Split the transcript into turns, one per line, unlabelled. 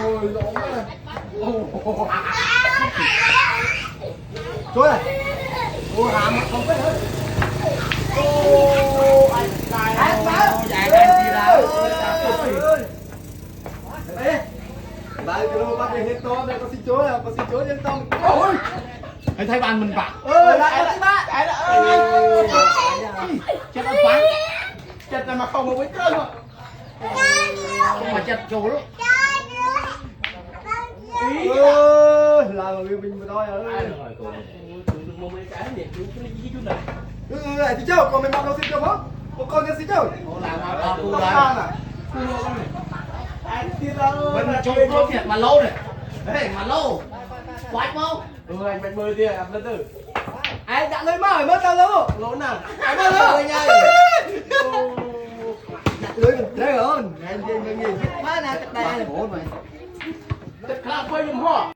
ôi lỗ này. Chúa này. Ôi hàm không biết hết. Ô anh tài dài anh gì đâu. Đấy. Đây cái lô bắt đi hết to đây có xin chúa nào, có xin chúa nhân tông. Ôi. Anh thấy bàn mình bạc. Lại ba. Chết anh phán. Chết này mà không có biết cơn mà. Không mà chết chủ luôn. Là mình mà thôi ơi. Thì chơi còn mình mặc đâu xin chơi không? Con nhân xin chơi. Mình là chơi có thiệt mà lâu này. Đấy mà lâu. Quái không? Anh bạch bơi đi lần từ. Anh đã lấy mà mất tao lâu. Lỗ nào? Anh mất lâu nha. Lưới đấy rồi. Anh nhìn má nào chắc đây. Chắc là phơi nhung hoa.